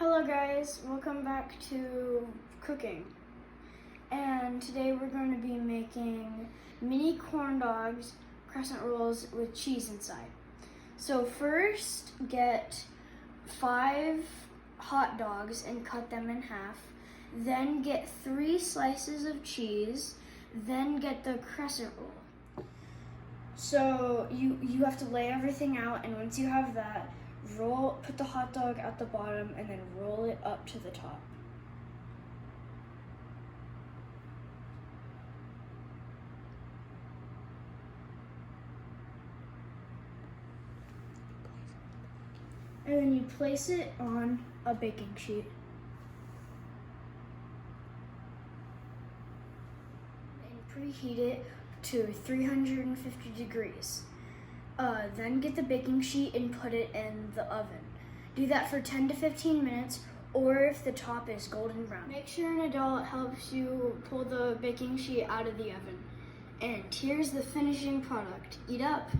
Hello guys, welcome back to cooking. And today we're going to be making mini corn dogs, crescent rolls with cheese inside. So first get 5 hot dogs and cut them in half. Then get 3 slices of cheese. Then get the crescent roll. So you have to lay everything out, and once you have that, put the hot dog at the bottom and then roll it up to the top. And then you place it on a baking sheet. And preheat it to 350 degrees. Then get the baking sheet and put it in the oven. Do that for 10 to 15 minutes, or if the top is golden brown. Make sure an adult helps you pull the baking sheet out of the oven. And here's the finishing product. Eat up.